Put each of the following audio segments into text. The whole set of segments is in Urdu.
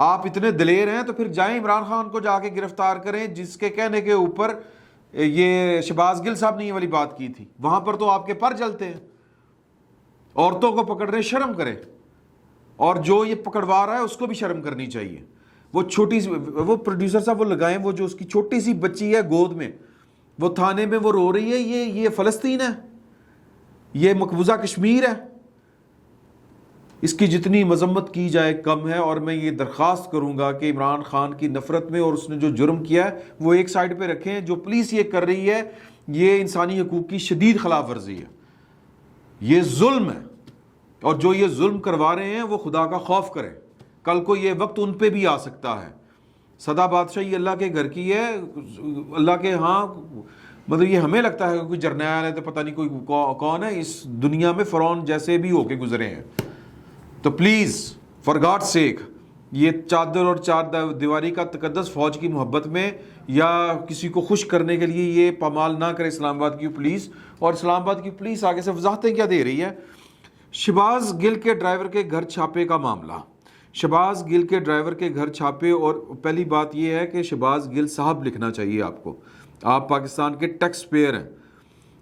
آپ اتنے دلیر ہیں تو پھر جائیں عمران خان کو جا کے گرفتار کریں، جس کے کہنے کے اوپر یہ شہباز گل صاحب نے یہ والی بات کی تھی، وہاں پر تو آپ کے پر جلتے ہیں۔ عورتوں کو پکڑ رہے، شرم کریں، اور جو یہ پکڑوا رہا ہے اس کو بھی شرم کرنی چاہیے۔ وہ چھوٹی سی، وہ پروڈیوسر صاحب وہ لگائیں، وہ جو اس کی چھوٹی سی بچی ہے گود میں، وہ تھانے میں وہ رو رہی ہے، یہ فلسطین ہے، یہ مقبوضہ کشمیر ہے۔ اس کی جتنی مذمت کی جائے کم ہے، اور میں یہ درخواست کروں گا کہ عمران خان کی نفرت میں اور اس نے جو جرم کیا ہے وہ ایک سائڈ پہ رکھیں۔ جو پولیس یہ کر رہی ہے یہ انسانی حقوق کی شدید خلاف ورزی ہے، یہ ظلم ہے، اور جو یہ ظلم کروا رہے ہیں وہ خدا کا خوف کریں، کل کو یہ وقت ان پہ بھی آ سکتا ہے۔ سدا بادشاہی اللہ کے گھر کی ہے، اللہ کے ہاں، مطلب یہ ہمیں لگتا ہے کہ کوئی جرنیل ہے تو پتہ نہیں کوئی کون ہے، اس دنیا میں فرعون جیسے بھی ہو کے گزرے ہیں۔ تو پلیز فار گاڈ سیک، یہ چادر اور چار دیواری کا تقدس فوج کی محبت میں یا کسی کو خوش کرنے کے لیے یہ پامال نہ کرے اسلام آباد کی پولیس۔ اور اسلام آباد کی پولیس آگے سے وضاحتیں کیا دے رہی ہے؟ شہباز گل کے ڈرائیور کے گھر چھاپے کا معاملہ، شہباز گل کے ڈرائیور کے گھر چھاپے، اور پہلی بات یہ ہے کہ شہباز گل صاحب لکھنا چاہیے آپ کو، آپ پاکستان کے ٹیکس پیئر ہیں۔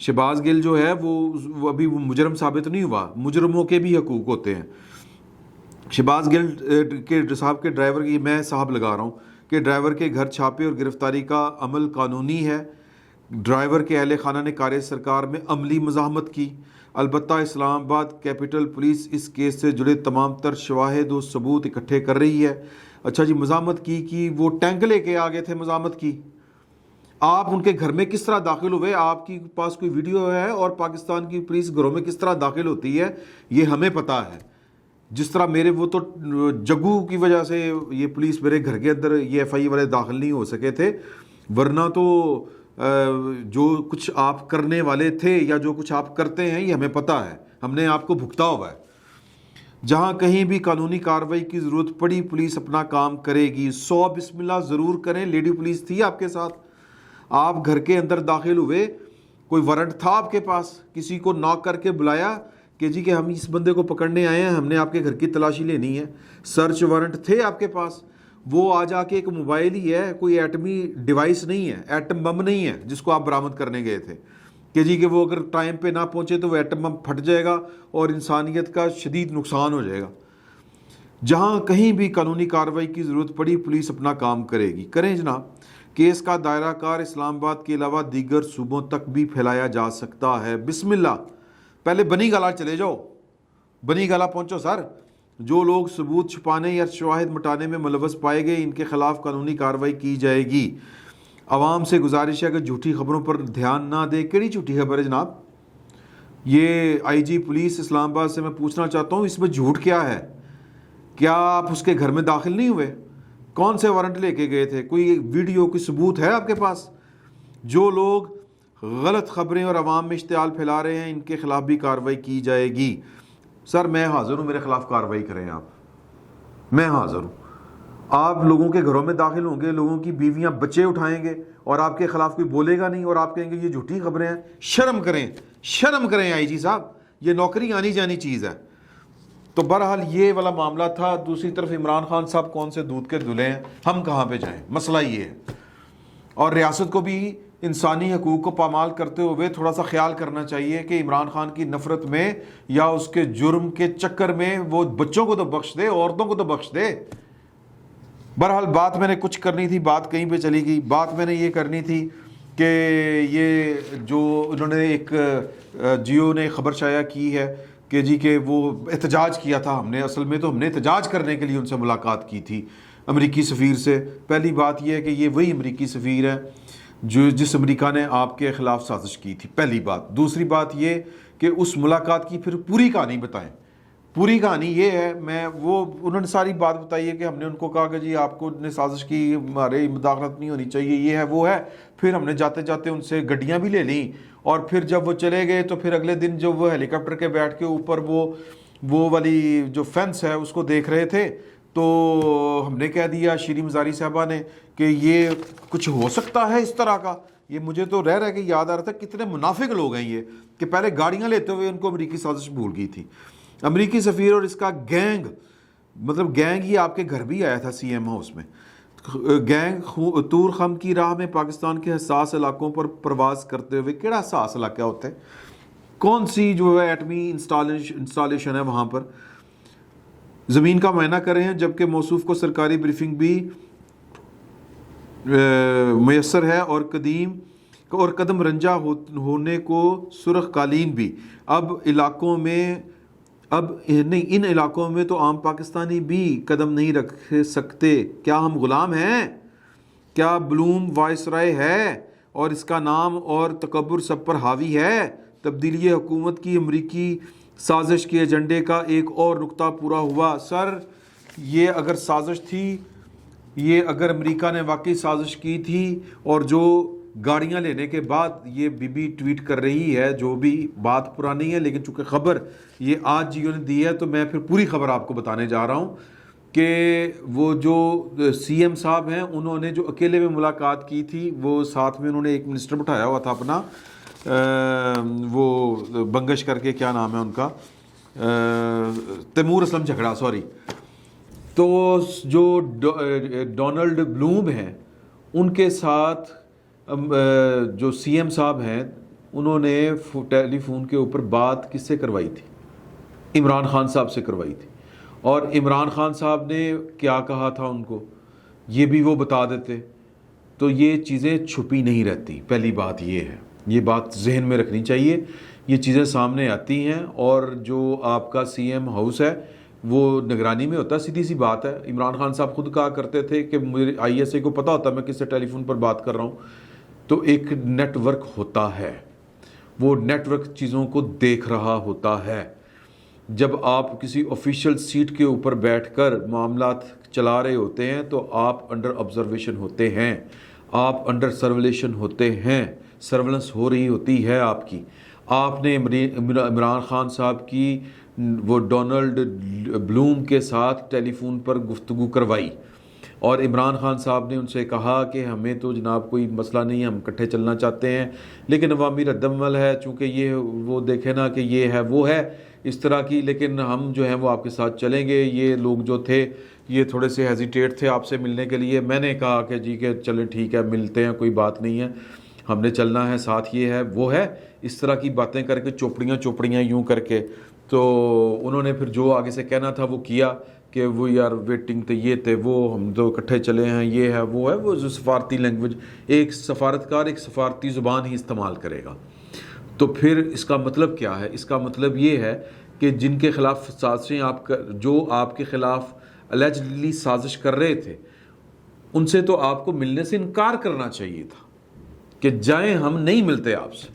شہباز گل جو ہے وہ ابھی وہ مجرم ثابت نہیں ہوا، مجرموں کے بھی حقوق ہوتے ہیں۔ شہباز گل کے صاحب کے ڈرائیور کی، میں صاحب لگا رہا ہوں کہ ڈرائیور کے گھر چھاپے اور گرفتاری کا عمل قانونی ہے۔ ڈرائیور کے اہل خانہ نے کار سرکار میں عملی مزاحمت کی، البتہ اسلام آباد کیپٹل پولیس اس کیس سے جڑے تمام تر شواہد و ثبوت اکٹھے کر رہی ہے۔ اچھا جی، مزاحمت کی وہ ٹینک لے کے آگے تھے، مزاحمت کی، آپ ان کے گھر میں کس طرح داخل ہوئے؟ آپ کی پاس کوئی ویڈیو ہے؟ اور پاکستان کی پولیس گھروں میں کس طرح داخل ہوتی ہے یہ ہمیں پتہ ہے۔ جس طرح میرے وہ تو جگو کی وجہ سے یہ پولیس میرے گھر کے اندر یہ ایف آئی والے داخل نہیں ہو سکے تھے، ورنہ تو جو کچھ آپ کرنے والے تھے یا جو کچھ آپ کرتے ہیں یہ ہمیں پتہ ہے، ہم نے آپ کو بھگتا ہوا ہے۔ جہاں کہیں بھی قانونی کارروائی کی ضرورت پڑی پولیس اپنا کام کرے گی۔ 100 بسم اللہ ضرور کریں۔ لیڈی پولیس تھی آپ کے ساتھ، آپ گھر کے اندر داخل ہوئے، کوئی وارنٹ تھا آپ کے پاس، کسی کو ناک کر کے بلایا کہ جی کہ ہم اس بندے کو پکڑنے آئے ہیں، ہم نے آپ کے گھر کی تلاشی لینی ہے، سرچ وارنٹ تھے آپ کے پاس؟ وہ آ جا کے ایک موبائل ہی ہے، کوئی ایٹمی ڈیوائس نہیں ہے، ایٹم بم نہیں ہے جس کو آپ برآمد کرنے گئے تھے کہ جی کہ وہ اگر ٹائم پہ نہ پہنچے تو وہ ایٹم بم پھٹ جائے گا اور انسانیت کا شدید نقصان ہو جائے گا۔ جہاں کہیں بھی قانونی کارروائی کی ضرورت پڑی پولیس اپنا کام کرے گی۔ کریں جناب۔ کیس کا دائرہ کار اسلام آباد کے علاوہ دیگر صوبوں تک بھی پھیلایا جا سکتا ہے۔ بسم اللہ، پہلے بنی گالا چلے جاؤ، بنی گالا پہنچو سر۔ جو لوگ ثبوت چھپانے یا شواہد مٹانے میں ملوث پائے گئے ان کے خلاف قانونی کارروائی کی جائے گی۔ عوام سے گزارش ہے کہ جھوٹی خبروں پر دھیان نہ دے۔ کیڑی جھوٹی خبر ہے جناب؟ یہ آئی جی پولیس اسلام آباد سے میں پوچھنا چاہتا ہوں، اس میں جھوٹ کیا ہے؟ کیا آپ اس کے گھر میں داخل نہیں ہوئے؟ کون سے وارنٹ لے کے گئے تھے؟ کوئی ویڈیو، کوئی ثبوت ہے آپ کے پاس؟ جو لوگ غلط خبریں اور عوام میں اشتعال پھیلا رہے ہیں ان کے خلاف بھی کارروائی کی جائے گی۔ سر میں حاضر ہوں، میرے خلاف کارروائی کریں آپ، میں حاضر ہوں۔ آپ لوگوں کے گھروں میں داخل ہوں گے، لوگوں کی بیویاں بچے اٹھائیں گے اور آپ کے خلاف کوئی بولے گا نہیں اور آپ کہیں گے یہ جھوٹی خبریں ہیں۔ شرم کریں، شرم کریں آئی جی صاحب، یہ نوکری آنی جانی چیز ہے۔ تو بہرحال یہ والا معاملہ تھا۔ دوسری طرف عمران خان صاحب کون سے دودھ کے دلے ہیں، ہم کہاں پہ جائیں؟ مسئلہ یہ ہے، اور ریاست کو بھی انسانی حقوق کو پامال کرتے ہوئے تھوڑا سا خیال کرنا چاہیے کہ عمران خان کی نفرت میں یا اس کے جرم کے چکر میں وہ بچوں کو تو بخش دے، عورتوں کو تو بخش دے۔ بہرحال بات میں نے کچھ کرنی تھی، بات کہیں پہ چلی گئی۔ بات میں نے یہ کرنی تھی کہ یہ جو انہوں نے ایک جیو نے خبر شائع کی ہے کہ جی کہ وہ احتجاج کیا تھا، ہم نے اصل میں تو ہم نے احتجاج کرنے کے لیے ان سے ملاقات کی تھی امریکی سفیر سے۔ پہلی بات یہ ہے کہ یہ وہی امریکی سفیر ہے جس امریکہ نے آپ کے خلاف سازش کی تھی، پہلی بات۔ دوسری بات یہ کہ اس ملاقات کی پھر پوری کہانی بتائیں۔ پوری کہانی یہ ہے، انہوں نے ساری بات بتائی ہے کہ ہم نے ان کو کہا کہ جی آپ کو نے سازش کی، ہمارے مداخلت نہیں ہونی چاہیے، یہ ہے وہ ہے۔ پھر ہم نے جاتے جاتے ان سے گڈیاں بھی لے لیں، اور پھر جب وہ چلے گئے تو پھر اگلے دن جب وہ ہیلی کاپٹر کے بیٹھ کے اوپر وہ والی جو فینس ہے اس کو دیکھ رہے تھے تو ہم نے کہہ دیا، شیریں مزاری صاحبہ نے، کہ یہ کچھ ہو سکتا ہے اس طرح کا۔ یہ مجھے تو رہ کے یاد آ رہا تھا کتنے منافق لوگ ہیں یہ، کہ پہلے گاڑیاں لیتے ہوئے ان کو امریکی سازش بھول گئی تھی۔ امریکی سفیر اور اس کا گینگ مطلب گینگ ہی آپ کے گھر بھی آیا تھا سی ایم ہاؤس میں. گینگ طور خم کی راہ میں پاکستان کے حساس علاقوں پر پرواز کرتے ہوئے. کیڑا حساس علاقہ ہوتا ہے؟ کون سی جو ہے ایٹمی انسٹالیشن ہے وہاں پر؟ زمین کا معائنہ کر رہے ہیں جبکہ موصوف کو سرکاری بریفنگ بھی میسر ہے اور قدم رنجہ ہونے کو سرخ قالین بھی. ان علاقوں میں تو عام پاکستانی بھی قدم نہیں رکھ سکتے. کیا ہم غلام ہیں؟ کیا بلوم وائسرائے ہے اور اس کا نام اور تکبر سب پر حاوی ہے؟ تبدیلی حکومت کی امریکی سازش کے ایجنڈے کا ایک اور نقطہ پورا ہوا. سر یہ اگر سازش تھی، یہ اگر امریکہ نے واقعی سازش کی تھی، اور جو گاڑیاں لینے کے بعد یہ بی بی ٹویٹ کر رہی ہے، جو بھی بات پرانی ہے لیکن چونکہ خبر یہ آج جیو نے دی ہے تو میں پھر پوری خبر آپ کو بتانے جا رہا ہوں کہ وہ جو سی ایم صاحب ہیں انہوں نے جو اکیلے میں ملاقات کی تھی، وہ ساتھ میں انہوں نے ایک منسٹر بٹھایا ہوا تھا اپنا، وہ بنگش کر کے کیا نام ہے ان کا، تیمور اسلم جھگڑا، سوری. تو جو ڈونلڈ بلوم ہیں ان کے ساتھ جو سی ایم صاحب ہیں انہوں نے ٹیلی فون کے اوپر بات کس سے کروائی تھی؟ عمران خان صاحب سے کروائی تھی. اور عمران خان صاحب نے کیا کہا تھا ان کو یہ بھی وہ بتا دیتے. تو یہ چیزیں چھپی نہیں رہتی. پہلی بات یہ ہے، یہ بات ذہن میں رکھنی چاہیے. یہ چیزیں سامنے آتی ہیں اور جو آپ کا سی ایم ہاؤس ہے وہ نگرانی میں ہوتا ہے. سیدھی سی بات ہے. عمران خان صاحب خود کہا کرتے تھے کہ مجھے آئی ایس اے کو پتہ ہوتا میں کس سے ٹیلی فون پر بات کر رہا ہوں. تو ایک نیٹ ورک ہوتا ہے، وہ نیٹ ورک چیزوں کو دیکھ رہا ہوتا ہے. جب آپ کسی آفیشیل سیٹ کے اوپر بیٹھ کر معاملات چلا رہے ہوتے ہیں تو آپ انڈر آبزرویشن ہوتے ہیں، آپ انڈر سرویلیشن ہوتے ہیں، سرویلنس ہو رہی ہوتی ہے آپ کی. آپ نے عمران خان صاحب کی وہ ڈونلڈ بلوم کے ساتھ ٹیلی فون پر گفتگو کروائی اور عمران خان صاحب نے ان سے کہا کہ ہمیں تو جناب کوئی مسئلہ نہیں ہے، ہم اکٹھے چلنا چاہتے ہیں، لیکن عوامی رد عمل ہے چونکہ یہ وہ دیکھے نا کہ یہ ہے وہ ہے اس طرح کی، لیکن ہم جو ہیں وہ آپ کے ساتھ چلیں گے. یہ لوگ جو تھے یہ تھوڑے سے ہیزیٹیٹ تھے آپ سے ملنے کے لیے. میں نے کہا کہ جی کہ چلیں ٹھیک ہے ملتے ہیں، کوئی بات نہیں ہے، ہم نے چلنا ہے، ساتھ یہ ہے وہ ہے. اس طرح کی باتیں کر کے چوپڑیاں یوں کر کے تو انہوں نے پھر جو آگے سے کہنا تھا وہ کیا کہ وہ یار ویٹنگ تھے، یہ تھے وہ، ہم تو اکٹھے چلے ہیں، یہ ہے وہ جو سفارتی لینگویج ایک سفارتکار ایک سفارتی زبان ہی استعمال کرے گا. تو پھر اس کا مطلب کیا ہے؟ اس کا مطلب یہ ہے کہ جن کے خلاف سازشیں جو آپ کے خلاف الیجڈلی سازش کر رہے تھے ان سے تو آپ کو ملنے سے انکار کرنا چاہیے تھا کہ جائیں ہم نہیں ملتے آپ سے.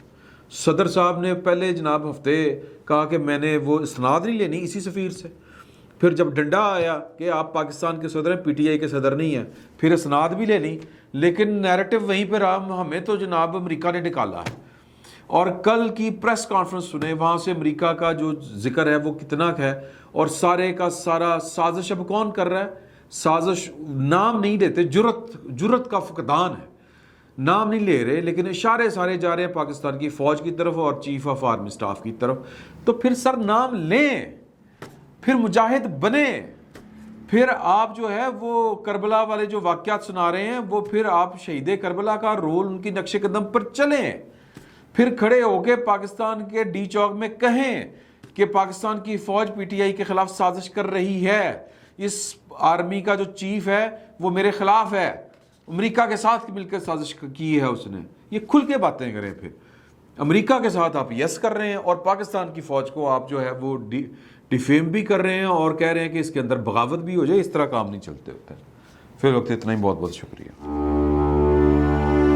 صدر صاحب نے پہلے جناب ہفتے کہا کہ میں نے وہ اسناد نہیں لینی اسی سفیر سے. پھر جب ڈنڈا آیا کہ آپ پاکستان کے صدر ہیں، پی ٹی آئی کے صدر نہیں ہیں، پھر اسناد بھی لے لی، لیکن نیریٹو وہیں پہ رہا، ہمیں تو جناب امریکہ نے نکالا ہے. اور کل کی پریس کانفرنس سنیں، وہاں سے امریکہ کا جو ذکر ہے وہ کتنا ہے، اور سارے کا سارا سازش اب کون کر رہا ہے؟ سازش نام نہیں لیتے، جرت کا فقدان ہے، نام نہیں لے رہے، لیکن اشارے سارے جا رہے ہیں پاکستان کی فوج کی طرف اور چیف آف آرمی سٹاف کی طرف. تو پھر سر نام لیں، پھر مجاہد بنے، پھر آپ جو ہے وہ کربلا والے جو واقعات سنا رہے ہیں وہ پھر آپ شہید کربلا کا رول ان کی نقش قدم پر چلیں، پھر کھڑے ہو کے پاکستان کے ڈی چوک میں کہیں کہ پاکستان کی فوج پی ٹی آئی کے خلاف سازش کر رہی ہے، اس آرمی کا جو چیف ہے وہ میرے خلاف ہے، امریکہ کے ساتھ مل کر سازش کی ہے اس نے. یہ کھل کے باتیں کریں. پھر امریکہ کے ساتھ آپ یس کر رہے ہیں اور پاکستان کی فوج کو آپ جو ہے وہ ڈیفیم بھی کر رہے ہیں اور کہہ رہے ہیں کہ اس کے اندر بغاوت بھی ہو جائے. اس طرح کام نہیں چلتے ہوتے. پھر وقت اتنا ہی، بہت بہت شکریہ.